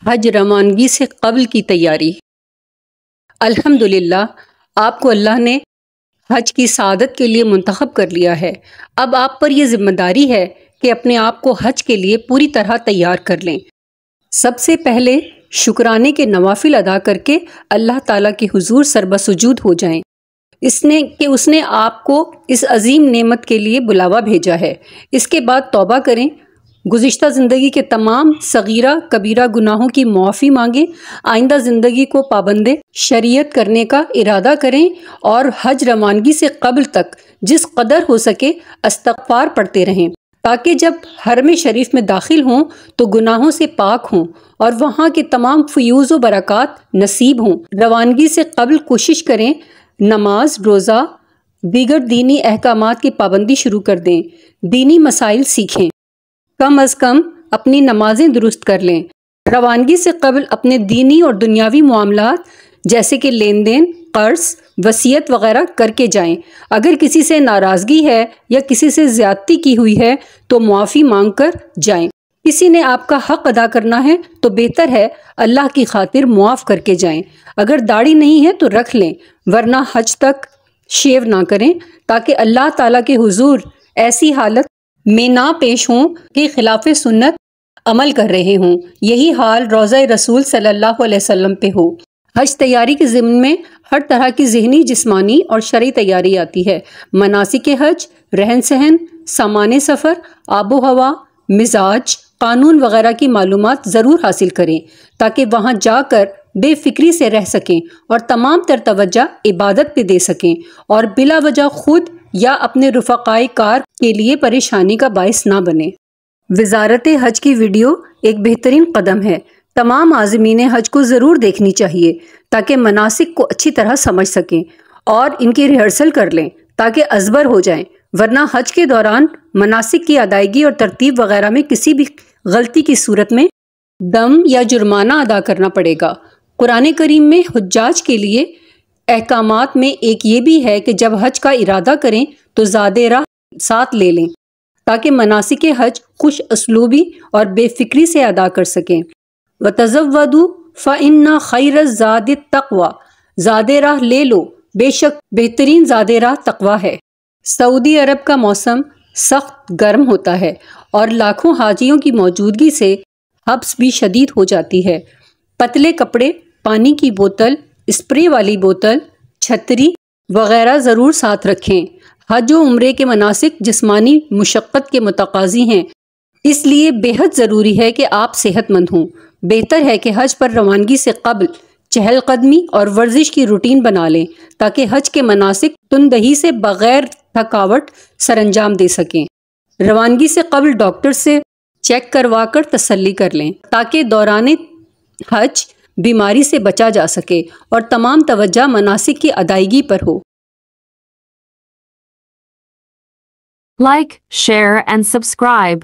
حج روانگی سے قبل کی تیاری۔ الحمدللہ آپ کو اللہ نے حج کی سعادت کے لیے منتخب کر لیا ہے۔ اب آپ پر یہ ذمہ داری ہے کہ اپنے آپ کو حج کے لیے پوری طرح تیار کر لیں۔ سب سے پہلے شکرانے کے نوافل ادا کر کے اللہ تعالیٰ کے حضور سربسجود ہو جائیں، اس نے آپ کو اس عظیم نعمت کے لیے بلاوا بھیجا ہے۔ اس کے بعد توبہ کریں، گزشتہ زندگی کے تمام صغیرہ کبیرہ گناہوں کی معافی مانگیں، آئندہ زندگی کو پابند شریعت کرنے کا ارادہ کریں اور حج روانگی سے قبل تک جس قدر ہو سکے استغفار پڑھتے رہیں تاکہ جب حرم شریف میں داخل ہوں تو گناہوں سے پاک ہوں اور وہاں کے تمام فیوز و برکات نصیب ہوں۔ روانگی سے قبل کوشش کریں نماز، روزہ، دیگر دینی احکامات کی پابندی شروع کر دیں، دینی مسائل سیکھیں، کم از کم اپنی نمازیں درست کر لیں۔ روانگی سے قبل اپنے دینی اور دنیاوی معاملات جیسے کہ لین دین، قرض، وصیت وغیرہ کر کے جائیں۔ اگر کسی سے ناراضگی ہے یا کسی سے زیادتی کی ہوئی ہے تو معافی مانگ کر جائیں۔ کسی نے آپ کا حق ادا کرنا ہے تو بہتر ہے اللہ کی خاطر معاف کر کے جائیں۔ اگر داڑھی نہیں ہے تو رکھ لیں، ورنہ حج تک شیو نہ کریں تاکہ اللہ تعالیٰ کے حضور ایسی حالت میں نہ پیش ہوں کہ خلاف سنت عمل کر رہے ہوں۔ یہی حال روضہ رسول صلی اللہ علیہ وسلم پہ ہو۔ حج تیاری کے ضمن میں ہر طرح کی ذہنی، جسمانی اور شرعی تیاری آتی ہے۔ مناسک حج، رہن سہن، سامان سفر، آب و ہوا، مزاج، قانون وغیرہ کی معلومات ضرور حاصل کریں تاکہ وہاں جا کر بے فکری سے رہ سکیں اور تمام تر توجہ عبادت پہ دے سکیں اور بلا وجہ خود یا اپنے رفقائے کار کے لیے پریشانی کا باعث نہ بنے۔ وزارت حج کی ویڈیو ایک بہترین قدم ہے۔ تمام عازمین حج کو ضرور دیکھنی چاہیے تاکہ مناسک کو اچھی طرح سمجھ سکیں اور ان کی ریہرسل کر لیں تاکہ ازبر ہو جائیں، ورنہ حج کے دوران مناسک کی ادائیگی اور ترتیب وغیرہ میں کسی بھی غلطی کی صورت میں دم یا جرمانہ ادا کرنا پڑے گا۔ قرآن کریم میں حجاج کے لیے احکامات میں ایک یہ بھی ہے کہ جب حج کا ارادہ کریں تو زاد راہ ساتھ لے لیں تاکہ مناسک حج خوش اسلوبی اور بے فکری سے ادا کر سکیں۔ وَتَزَوَّدُوا فَإِنَّ خَيْرَ الزَّادِ التَّقْوَىٰ، زاد راہ لے لو، بے شک بہترین زاد راہ تقویٰ ہے۔ سعودی عرب کا موسم سخت گرم ہوتا ہے اور لاکھوں حاجیوں کی موجودگی سے حبس بھی شدید ہو جاتی ہے۔ پتلے کپڑے، پانی کی بوتل، اسپرے والی بوتل، چھتری وغیرہ ضرور ساتھ رکھیں۔ حج و عمرے کے مناسک جسمانی مشقت کے متقاضی ہیں، اس لیے بے حد ضروری ہے کہ آپ صحت مند ہوں۔ بہتر ہے کہ حج پر روانگی سے قبل چہل قدمی اور ورزش کی روٹین بنا لیں تاکہ حج کے مناسک تندہی سے بغیر تھکاوٹ سر انجام دے سکیں۔ روانگی سے قبل ڈاکٹر سے چیک کروا کر تسلی کر لیں تاکہ دوران حج بیماری سے بچا جا سکے اور تمام توجہ مناسک کی ادائیگی پر ہو۔ Like, share and subscribe.